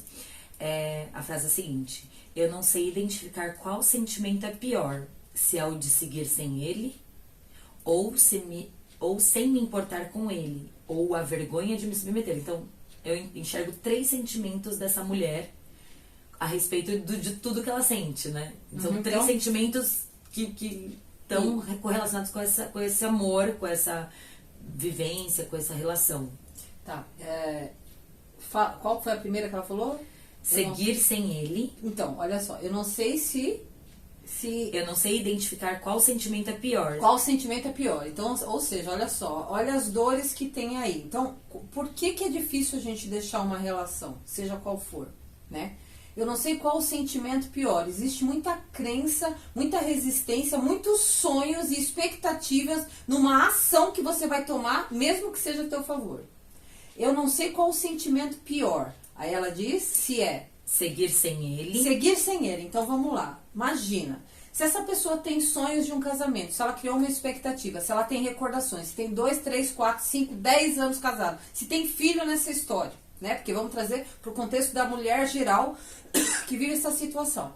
A frase é a seguinte: eu não sei identificar qual sentimento é pior, se é o de seguir sem ele, ou sem me importar com ele, ou a vergonha de me submeter. Então, eu enxergo 3 sentimentos dessa mulher a respeito de tudo que ela sente, né? São 3 sentimentos que estão correlacionados com esse amor, com essa vivência, com essa relação. Tá. Qual foi a primeira que ela falou? Seguir sem ele. Então, olha só, eu não sei se Eu não sei identificar qual sentimento é pior. Qual sentimento é pior? Então, ou seja, olha só, olha as dores que tem aí. Então, por que é difícil a gente deixar uma relação, seja qual for, né? Eu não sei qual o sentimento pior. Existe muita crença, muita resistência, muitos sonhos e expectativas numa ação que você vai tomar, mesmo que seja a teu favor. Eu não sei qual o sentimento pior. Aí ela diz se é seguir sem ele. Seguir sem ele. Então vamos lá. Imagina, se essa pessoa tem sonhos de um casamento, se ela criou uma expectativa, se ela tem recordações, se tem 2, 3, 4, 5, 10 anos casado, se tem filho nessa história, né? Porque vamos trazer para o contexto da mulher geral que vive essa situação.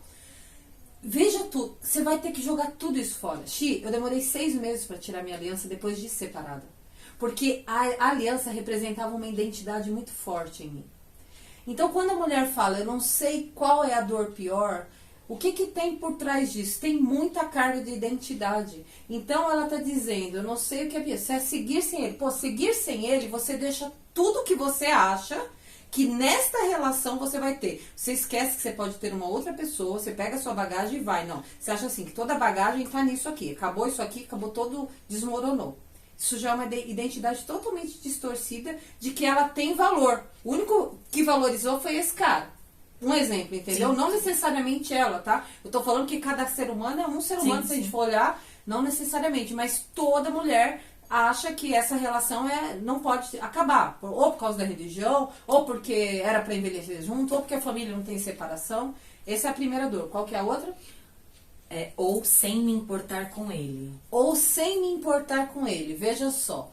Veja tudo, você vai ter que jogar tudo isso fora. Xi, eu demorei 6 meses para tirar minha aliança depois de separada. Porque a aliança representava uma identidade muito forte em mim. Então, quando a mulher fala, eu não sei qual é a dor pior, o que tem por trás disso? Tem muita carga de identidade. Então, ela está dizendo, eu não sei o que é pior. Se é seguir sem ele. Pô, seguir sem ele, você deixa tudo que você acha que nesta relação você vai ter. Você esquece que você pode ter uma outra pessoa, você pega a sua bagagem e vai. Não, você acha assim, que toda a bagagem tá nisso aqui. Acabou isso aqui, acabou todo, desmoronou. Isso já é uma identidade totalmente distorcida de que ela tem valor. O único que valorizou foi esse cara. Um exemplo, entendeu? Sim. Não necessariamente ela, tá? Eu tô falando que cada ser humano é um ser humano, sim, se a gente for olhar, não necessariamente, mas toda mulher acha que essa relação não pode acabar, ou por causa da religião, ou porque era para envelhecer junto, ou porque a família não tem separação. Essa é a primeira dor. Qual que é a outra? Ou sem me importar com ele. Ou sem me importar com ele, veja só.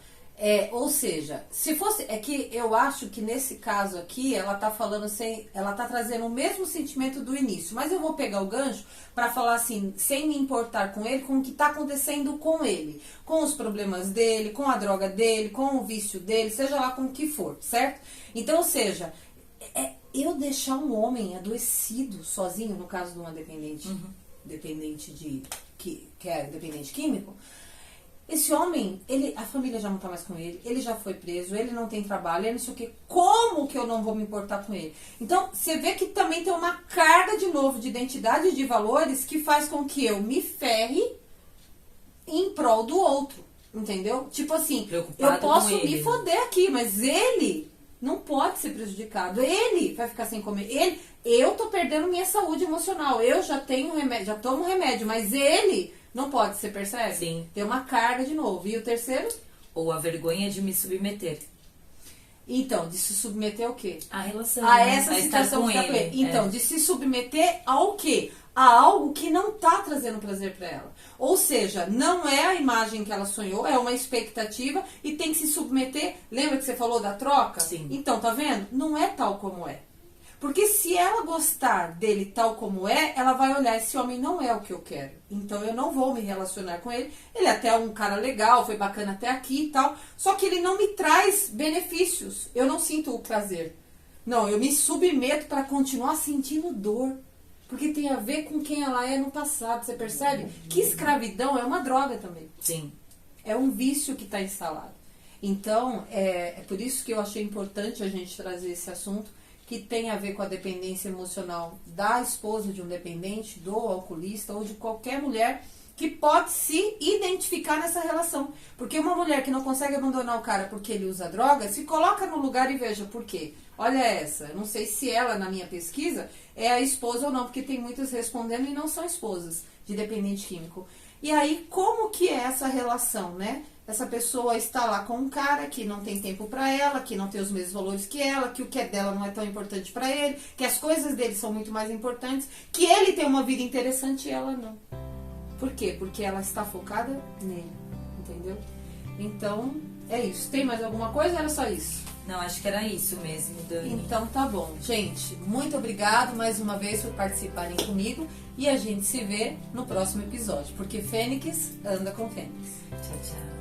Ou seja, se fosse, é que eu acho que nesse caso aqui ela tá falando ela tá trazendo o mesmo sentimento do início, mas eu vou pegar o gancho para falar assim, sem me importar com ele, com o que tá acontecendo com ele, com os problemas dele, com a droga dele, com o vício dele, seja lá com o que for, certo? Então, ou seja, eu deixar um homem adoecido sozinho, no caso de uma dependente, que é dependente químico. Esse homem, a família já não tá mais com ele já foi preso, ele não tem trabalho, ele não sei o que. Como que eu não vou me importar com ele? Então, você vê que também tem uma carga de novo de identidade e de valores que faz com que eu me ferre em prol do outro, entendeu? Tipo assim, eu posso me foder aqui, mas ele não pode ser prejudicado. Ele vai ficar sem comer. Eu tô perdendo minha saúde emocional. Eu já tenho remédio, já tomo remédio, mas ele não pode, você percebe? Sim. Tem uma carga de novo. E o terceiro? Ou a vergonha de me submeter. Então, de se submeter ao quê? A relação. A essa situação que tá com ele. Então, de se submeter ao quê? A algo que não tá trazendo prazer pra ela. Ou seja, não é a imagem que ela sonhou, é uma expectativa e tem que se submeter. Lembra que você falou da troca? Sim. Então, tá vendo? Não é tal como é. Porque se ela gostar dele tal como é, ela vai olhar, esse homem não é o que eu quero. Então eu não vou me relacionar com ele. Ele é até um cara legal, foi bacana até aqui e tal. Só que ele não me traz benefícios. Eu não sinto o prazer. Não, eu me submeto para continuar sentindo dor. Porque tem a ver com quem ela é no passado. Você percebe? Que escravidão é uma droga também. Sim. É um vício que está instalado. Então, é por isso que eu achei importante a gente trazer esse assunto, que tem a ver com a dependência emocional da esposa de um dependente, do alcoolista ou de qualquer mulher que pode se identificar nessa relação. Porque uma mulher que não consegue abandonar o cara porque ele usa droga, se coloca no lugar e veja por quê. Olha essa, eu não sei se ela, na minha pesquisa, é a esposa ou não, porque tem muitas respondendo e não são esposas de dependente químico. E aí, como que é essa relação, né? Essa pessoa está lá com um cara que não tem tempo pra ela, que não tem os mesmos valores que ela, que o que é dela não é tão importante pra ele, que as coisas dele são muito mais importantes, que ele tem uma vida interessante e ela não. Por quê? Porque ela está focada nele, entendeu? Então, é isso. Tem mais alguma coisa ou era só isso? Não, acho que era isso mesmo, Dani. Então tá bom. Gente, muito obrigado mais uma vez por participarem comigo e a gente se vê no próximo episódio, porque Fênix anda com Fênix. Tchau, tchau.